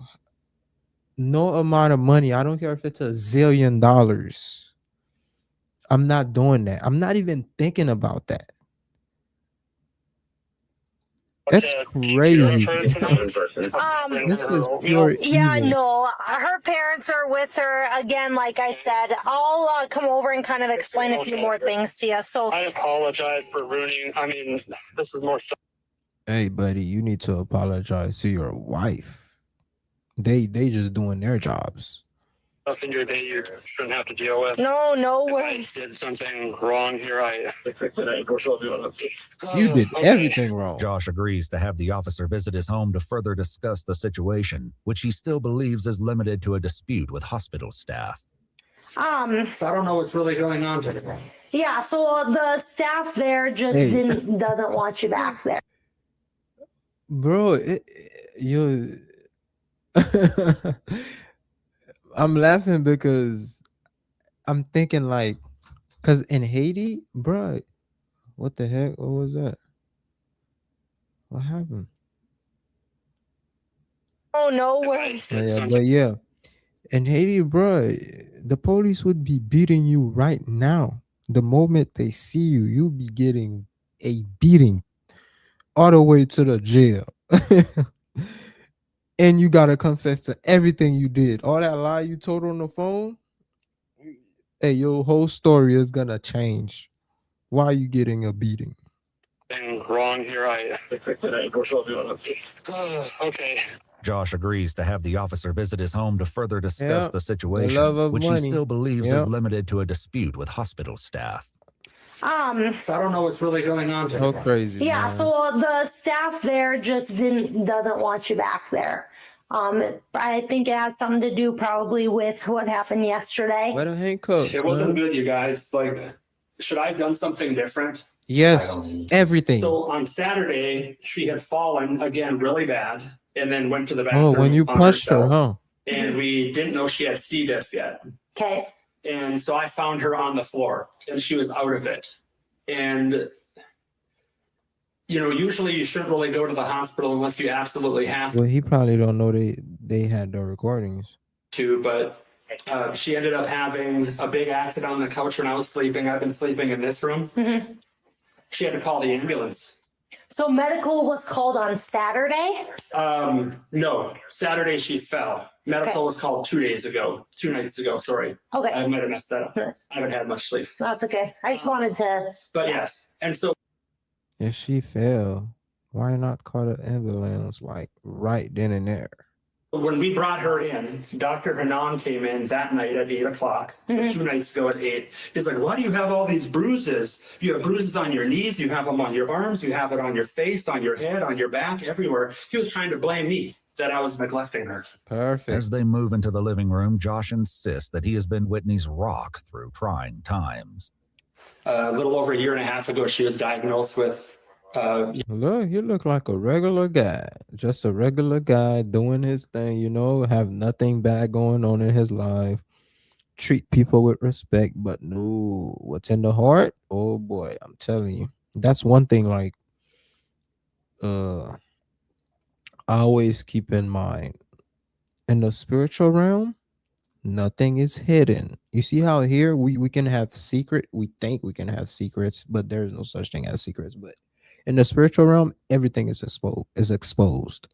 no amount of money, I don't care if it's $1 zillion, I'm not doing that. I'm not even thinking about that. That's crazy. This is pure yeah, evil. no, her parents are with her again. Like I said, I'll come over and kind of explain a few more things to you. So I apologize for ruining. I mean, this is more stuff Hey, buddy, you need to apologize to your wife. They just doing their jobs. in your day you shouldn't have to deal with. no If worries. I did something wrong here, You did everything wrong. Josh agrees to have the officer visit his home to further discuss the situation, which he still believes is limited to a dispute with hospital staff. I don't know what's really going on today. Yeah, so the staff there just doesn't want you back there. Bro, I'm laughing because I'm thinking like, because in Haiti, bro, what the heck? What was that? What happened? Oh, no worries. Yeah. In Haiti, bro, the police would be beating you right now. The moment they see you, you'll be getting a beating all the way to the jail. And you gotta confess to everything you did. All that lie you told on the phone, hey, your whole story is gonna change. Why are you getting a beating? wrong here. Okay. Josh agrees to have the officer visit his home to further discuss the situation, love of which money. he still believes is limited to a dispute with hospital staff. I don't know what's really going on today. So crazy. Yeah, man. so the staff there just doesn't want you back there. I think it has something to do probably with what happened yesterday. Let him handcuffs. It wasn't good, you guys. Like, should I have done something different? Yes, everything. So on Saturday, she had fallen again really bad and then went to the bathroom. Oh, when you on punched her, herself. huh? And we didn't know she had C. diff yet. Okay. And so I found her on the floor and she was out of it. And, you know, usually you shouldn't really go to the hospital unless you absolutely have Well, he probably don't know they had the recordings. to, but she ended up having a big accident on the couch when I was sleeping. I've been sleeping in this room. Mm-hmm. She had to call the ambulance. So medical was called on Saturday? No, Saturday she fell. Medical was called 2 nights ago, sorry. Okay. I might have messed that up. I haven't had much sleep. That's okay. I just wanted to. But yes, and so If she fell, why not call the ambulance like right then and there? when we brought her in, Dr. Hanan came in that night at 8 o'clock, so 2 nights ago at 8. He's like, why do you have all these bruises? You have bruises on your knees, you have them on your arms, you have it on your face, on your head, on your back, everywhere. He was trying to blame me that I was neglecting her. Perfect. As they move into the living room, Josh insists that he has been Whitney's rock through trying times. A little over a year and a half ago, she was diagnosed with Look, you look like a regular guy, just a regular guy doing his thing, you know, have nothing bad going on in his life, treat people with respect, but no, what's in the heart? Oh boy, I'm telling you. That's one thing like I always keep in mind. In the spiritual realm, nothing is hidden. You see how here we can have secret, we think we can have secrets, but there's no such thing as secrets. But in the spiritual realm, everything is exposed.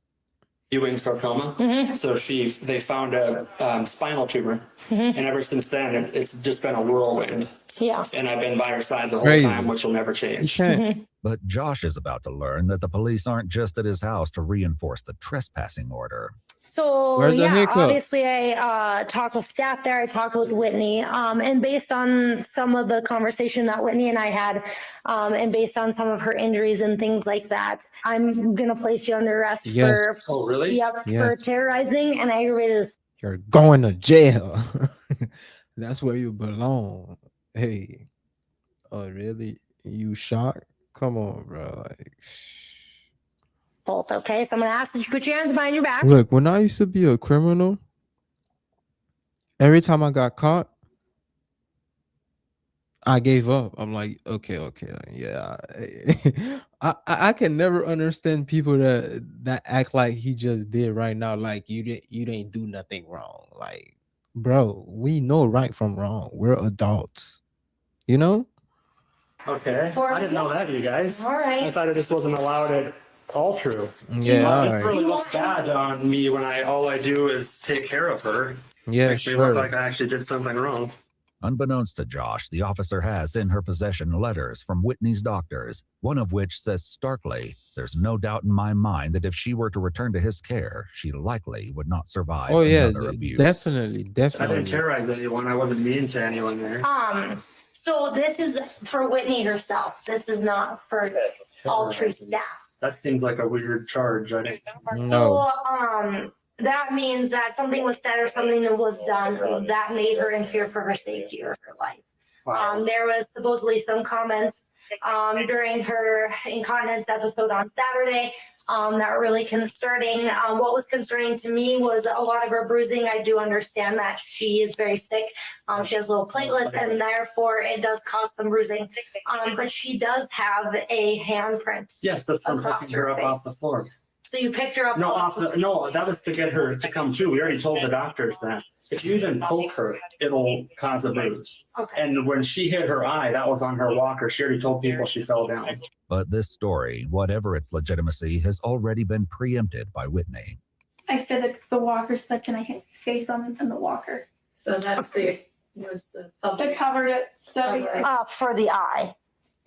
Ewing sarcoma. So they found a spinal tumor, and ever since then, it's just been a whirlwind. Yeah. And I've been by her side the whole Crazy. time, which will never change. can't- But Josh is about to learn that the police aren't just at his house to reinforce the trespassing order. So Where's the yeah, hiccup? obviously I talked with staff there. I talked with Whitney, and based on some of the conversation that Whitney and I had, and based on some of her injuries and things like that, I'm gonna place you under arrest Yes. for Oh, really? yep for Yes. terrorizing and aggravated assault. You're going to jail. That's where you belong. Hey. Oh really? You shocked? Come on, bro. Like, Okay, so I'm gonna ask that you put your hands behind your back. look, when I used to be a criminal, every time I got caught, I gave up. I'm like, okay, yeah. I can never understand people that act like he just did right now. Like you didn't do nothing wrong. Like, bro, we know right from wrong. We're adults, you know. Okay. I didn't know that, you guys. All right. I thought it just wasn't allowed at all true. Yeah, all This right. really looks bad on me when all I do is take care of her. Yeah, Makes me sure. look like I actually did something wrong. Unbeknownst to Josh, the officer has in her possession letters from Whitney's doctors, one of which says starkly, there's no doubt in my mind that if she were to return to his care, she likely would not survive Oh yeah, another abuse. definitely. I didn't terrorize anyone. I wasn't mean to anyone there. So this is for Whitney herself. This is not for all true staff. That seems like a weird charge. I didn't. No. So that means that something was said or something that was done that made her in fear for her safety or her life. Wow. There was supposedly some comments during her incontinence episode on Saturday that were really concerning. What was concerning to me was a lot of her bruising. I do understand that she is very sick. She has low platelets and therefore it does cause some bruising. But she does have a handprint. Yes, that's from Across picking her her up face. off the floor. So you picked her up. No, that was to get her to come to. We already told the doctors that if you even poke her, it'll cause a bruise. Okay. And when she hit her eye, that was on her walker. She already told people she fell down. But this story, whatever its legitimacy, has already been preempted by Whitney. I said that the walker slipped and I hit my face on the walker. So that's the They covered it, so For the eye.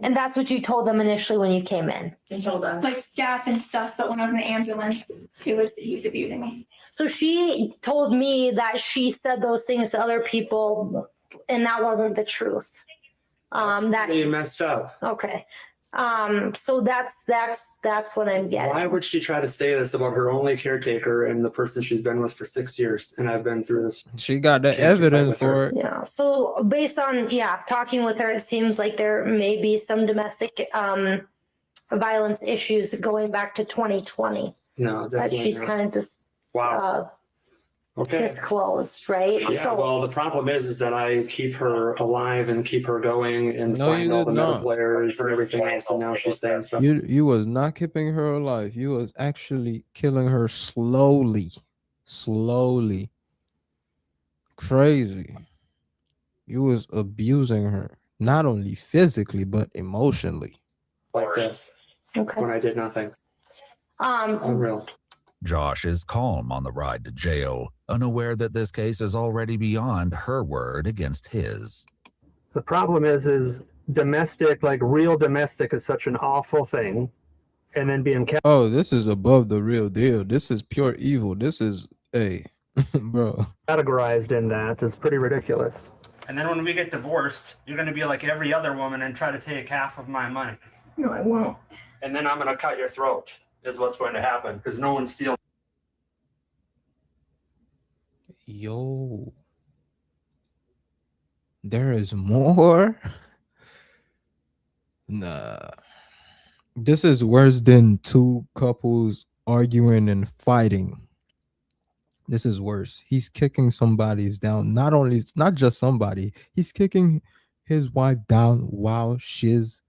And that's what you told them initially when you came in. you told us. like staff and stuff, but when I was in the ambulance, he was abusing me. So she told me that she said those things to other people and that wasn't the truth. You messed up. Okay. So that's what I'm getting. Why would she try to say this about her only caretaker and the person she's been with for 6 years? And I've been through this. She got the Can't you fight evidence with for her? it. Yeah. So based on talking with her, it seems like there may be some domestic violence issues going back to 2020 No, that definitely she's not. kind of just Wow. Okay. disclosed, right? Yeah, So well, the problem is that I keep her alive and keep her going and No, you find all did the not. medical errors and everything else. And now she's saying stuff. You was not keeping her alive. You was actually killing her slowly. Crazy. You was abusing her, not only physically but emotionally. Like this okay. when I did nothing. Unreal. Josh is calm on the ride to jail, unaware that this case is already beyond her word against his. The problem is domestic, like real domestic, is such an awful thing, and then being kept. Oh, this is above the real deal. This is pure evil. This is bro. Categorized in that is pretty ridiculous. And then when we get divorced, you're going to be like every other woman and try to take half of my money. No, I won't. And then I'm going to cut your throat is what's going to happen because no one steals. Yo. There is more? Nah. This is worse than two couples arguing and fighting. This is worse. He's kicking somebody's down. Not only, it's not just somebody, he's kicking his wife down while she's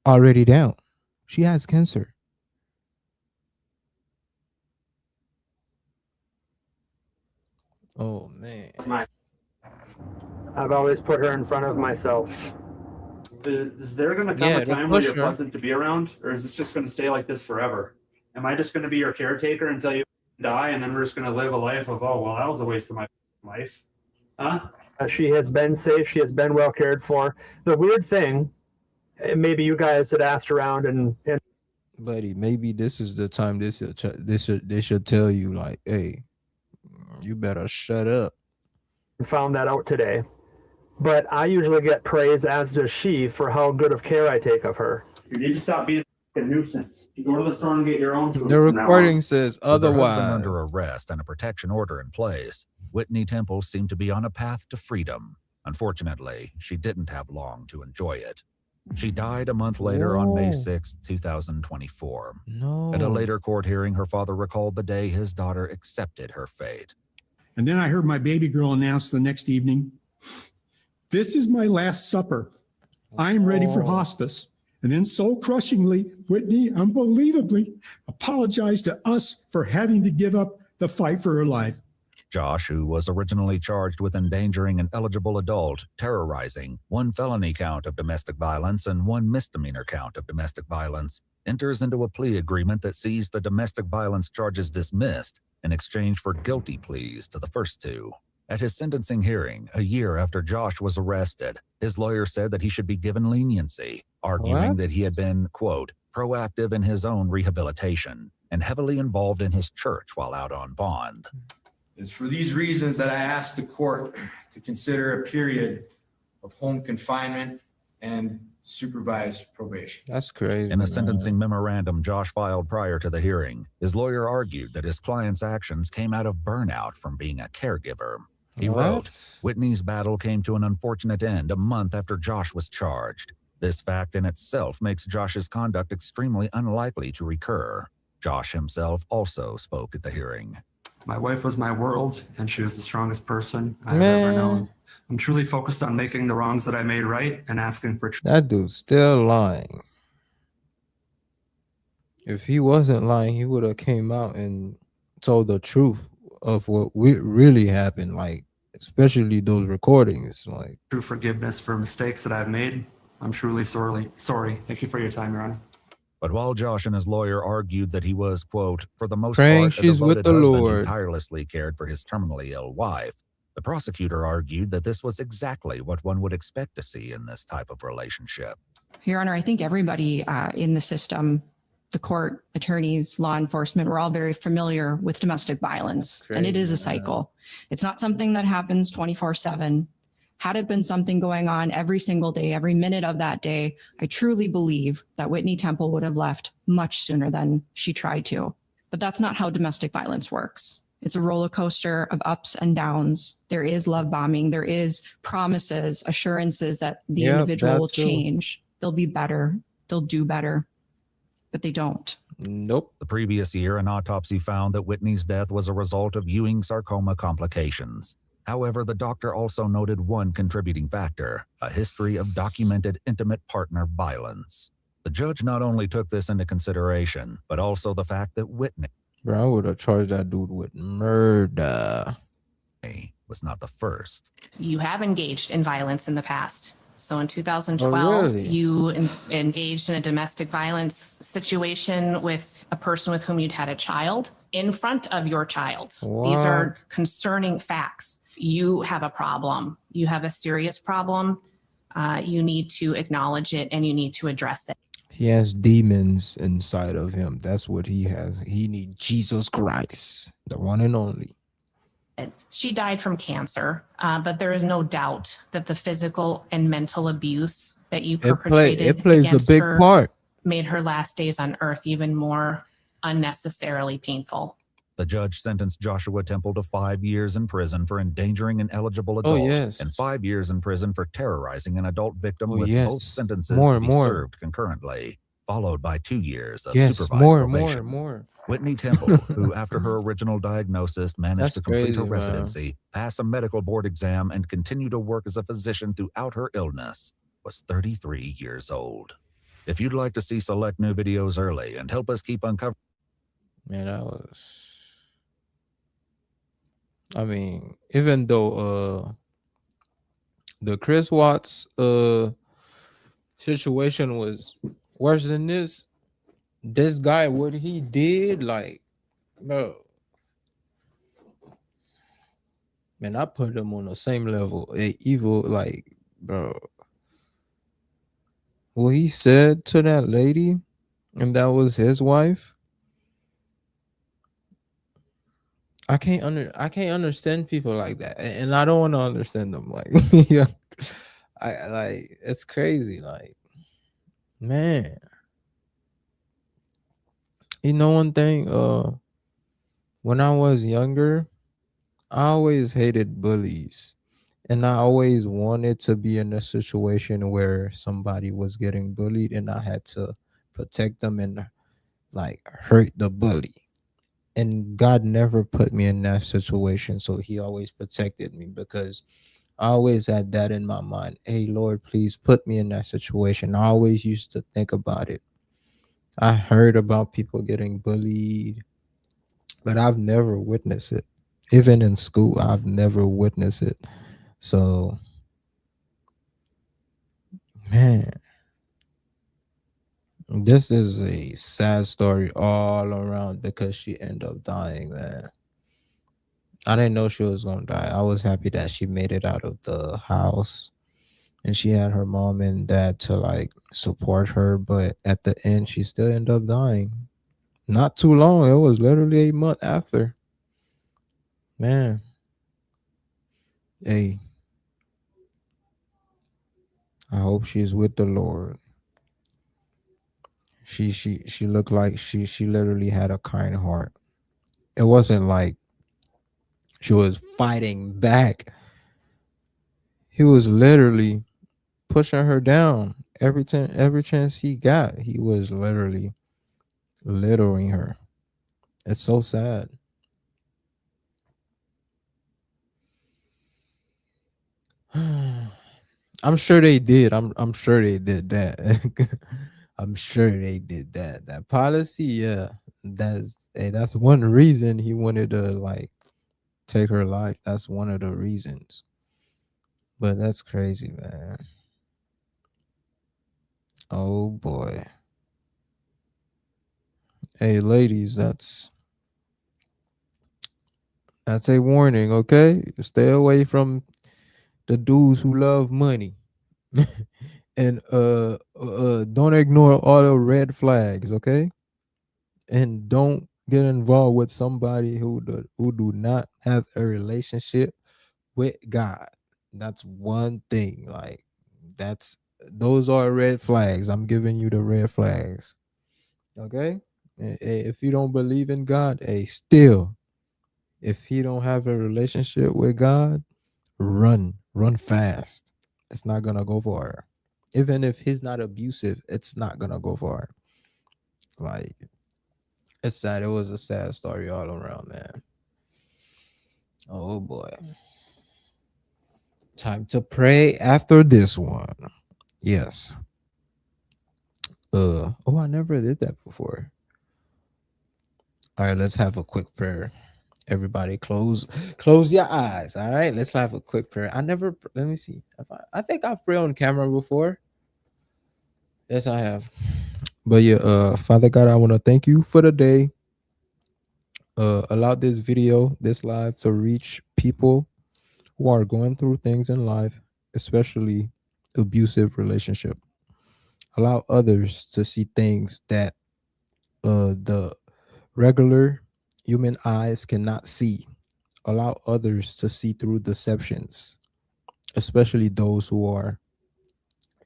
already down. She has cancer. Oh man. I've always put her in front of myself. Is there going to come a time where you're pleasant to be around, or is it just going to stay like this forever? Am I just going to be your caretaker until you die, and then we're just going to live a life of, oh, well, that was a waste of my life? Huh? She has been safe. She has been well cared for. The weird thing, maybe you guys had asked around and buddy, maybe this is the time they should tell you, like, hey, you better shut up. Found that out today. But I usually get praise, as does she, for how good of care I take of her. You need to stop being a nuisance. You go to the store and get your own food. The recording says With her otherwise. husband under arrest and a protection order in place, Whitney Temple seemed to be on a path to freedom. Unfortunately, she didn't have long to enjoy it. She died a month later on May 6, 2024. No. At a later court hearing, her father recalled the day his daughter accepted her fate. And then I heard my baby girl announce the next evening, "This is my last supper. I am ready for hospice." And then so crushingly, Whitney unbelievably apologized to us for having to give up the fight for her life. Josh, who was originally charged with endangering an eligible adult, terrorizing, 1 felony count of domestic violence and 1 misdemeanor count of domestic violence, enters into a plea agreement that sees the domestic violence charges dismissed in exchange for guilty pleas to the first 2. At his sentencing hearing, a year after Josh was arrested, his lawyer said that he should be given leniency, arguing that he had been, quote, proactive in his own rehabilitation and heavily involved in his church while out on bond. It's for these reasons that I asked the court to consider a period of home confinement and supervised probation. That's crazy. In a sentencing memorandum Josh filed prior to the hearing, his lawyer argued that his client's actions came out of burnout from being a caregiver. He wrote, Whitney's battle came to an unfortunate end a month after Josh was charged. This fact in itself makes Josh's conduct extremely unlikely to recur. Josh himself also spoke at the hearing. My wife was my world, and she was the strongest person I've ever known. I'm truly focused on making the wrongs that I made right and asking for That dude's still lying. If he wasn't lying, he would have came out and told the truth of what really happened, like especially those recordings. Like, true forgiveness for mistakes that I've made. I'm truly sorry. Thank you for your time, Your Honor. But while Josh and his lawyer argued that he was, quote, for the most praying part, a she's devoted with the husband Lord, who tirelessly cared for his terminally ill wife, the prosecutor argued that this was exactly what one would expect to see in this type of relationship. Your Honor, I think everybody in the system, the court, attorneys, law enforcement, we're all very familiar with domestic violence. And it is a cycle. It's not something that happens 24/7. Had it been something going on every single day, every minute of that day, I truly believe that Whitney Temple would have left much sooner than she tried to. But that's not how domestic violence works. It's a roller coaster of ups and downs. There is love bombing. There is promises, assurances that the individual will change. They'll be better. They'll do better. But they don't. Nope. The previous year, an autopsy found that Whitney's death was a result of Ewing sarcoma complications. However, the doctor also noted one contributing factor, a history of documented intimate partner violence. The judge not only took this into consideration, but also the fact that Whitney, bro, I would have charged that dude with murder, was not the first. You have engaged in violence in the past. So in 2012, you engaged in a domestic violence situation with a person with whom you'd had a child in front of your child. These are concerning facts. You have a problem. You have a serious problem. You need to acknowledge it and you need to address it. He has demons inside of him. That's what he has. He needs Jesus Christ, the one and only. She died from cancer, but there is no doubt that the physical and mental abuse that you perpetrated it plays a big part. Made her last days on earth even more unnecessarily painful. The judge sentenced Joshua Temple to 5 years in prison for endangering an eligible adult and 5 years in prison for terrorizing an adult victim with both sentences to be served concurrently. followed by 2 years of Yes, supervised more, probation. more. Whitney Temple, who after her original diagnosis managed That's to complete crazy, her man. residency, pass a medical board exam, and continue to work as a physician throughout her illness, was 33 years old. If you'd like to see select new videos early and help us keep uncovering... Man, that was. I mean, even though the Chris Watts situation was worse than this guy, what he did, like, bro, man, I put him on the same level. Evil, like, bro. What he said to that lady, and that was his wife. I can't understand people like that, and I don't want to understand them. Like, yeah, I like, it's crazy. Like, man, you know one thing. When I was younger, I always hated bullies, and I always wanted to be in a situation where somebody was getting bullied, and I had to protect them and like hurt the bully. And God never put me in that situation, so He always protected me because I always had that in my mind. Hey, Lord, please put me in that situation. I always used to think about it. I heard about people getting bullied, but I've never witnessed it. Even in school, I've never witnessed it. So, man, this is a sad story all around because she ended up dying, man. I didn't know she was gonna die. I was happy that she made it out of the house and she had her mom and dad to like support her, but at the end she still ended up dying. Not too long. It was literally a month after. Man. Hey. I hope she's with the Lord. She looked like she literally had a kind heart. It wasn't like she was fighting back. He was literally pushing her down every chance he got. He was literally littering her. It's so sad. I'm sure they did. I'm sure they did that. I'm sure they did that. That policy, yeah. That's one reason he wanted to like take her life. That's one of the reasons. But that's crazy, man. Oh boy. Hey ladies, that's a warning, okay? Stay away from the dudes who love money. And don't ignore all the red flags, okay? And don't get involved with somebody who do not have a relationship with God. That's one thing. Like, those are red flags. I'm giving you the red flags. Okay? If you don't believe in God, still, if he don't have a relationship with God, run fast. It's not gonna go far. Even if he's not abusive, it's not gonna go far. Like, it's sad. It was a sad story all around, man. Oh boy. Time to pray after this one. Yes. Oh, I never did that before. All right, let's have a quick prayer. Everybody close your eyes. All right, let's have a quick prayer. Let me see. I think I've prayed on camera before. Yes, I have. But yeah, Father God, I want to thank you for the day. Allow this video, this live, to reach people who are going through things in life, especially abusive relationship. Allow others to see things that the regular human eyes cannot see. Allow others to see through deceptions, especially those who are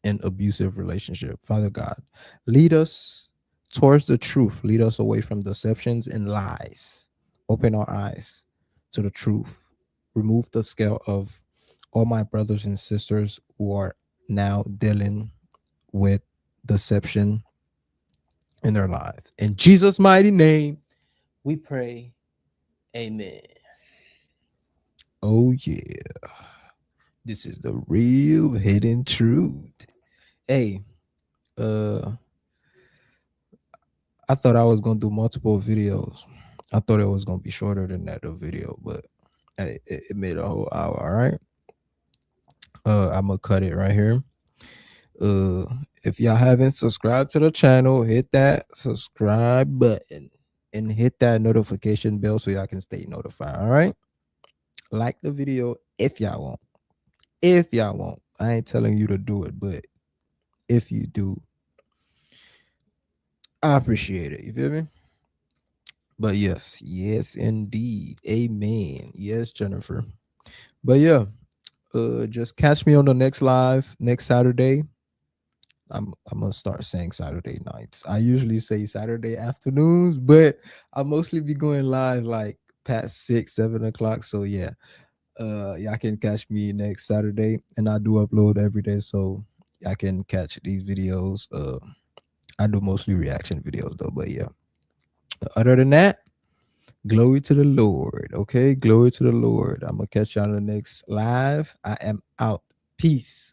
in abusive relationship. Father God, lead us towards the truth. Lead us away from deceptions and lies. Open our eyes to the truth. Remove the scale of all my brothers and sisters who are now dealing with deception in their lives. In Jesus' mighty name, we pray. Amen. Oh yeah. This is the real hidden truth. Hey, I thought I was gonna do multiple videos. I thought it was gonna be shorter than that, the video, but hey, it made a whole hour. All right. I'm gonna cut it right here. If y'all haven't subscribed to the channel, hit that subscribe button and hit that notification bell so y'all can stay notified. All right. Like the video if y'all want. If y'all want. I ain't telling you to do it, but if you do, I appreciate it. You feel me? But yes, indeed. Amen. Yes, Jennifer. But yeah, just catch me on the next live next Saturday. I'm gonna start saying Saturday nights. I usually say Saturday afternoons, but I'll mostly be going live like past 6-7 o'clock. So yeah, y'all can catch me next Saturday, and I do upload every day, so y'all can catch these videos. I do mostly reaction videos though, but yeah. Other than that, glory to the Lord. Okay, glory to the Lord. I'm gonna catch y'all on the next live. I am out. Peace.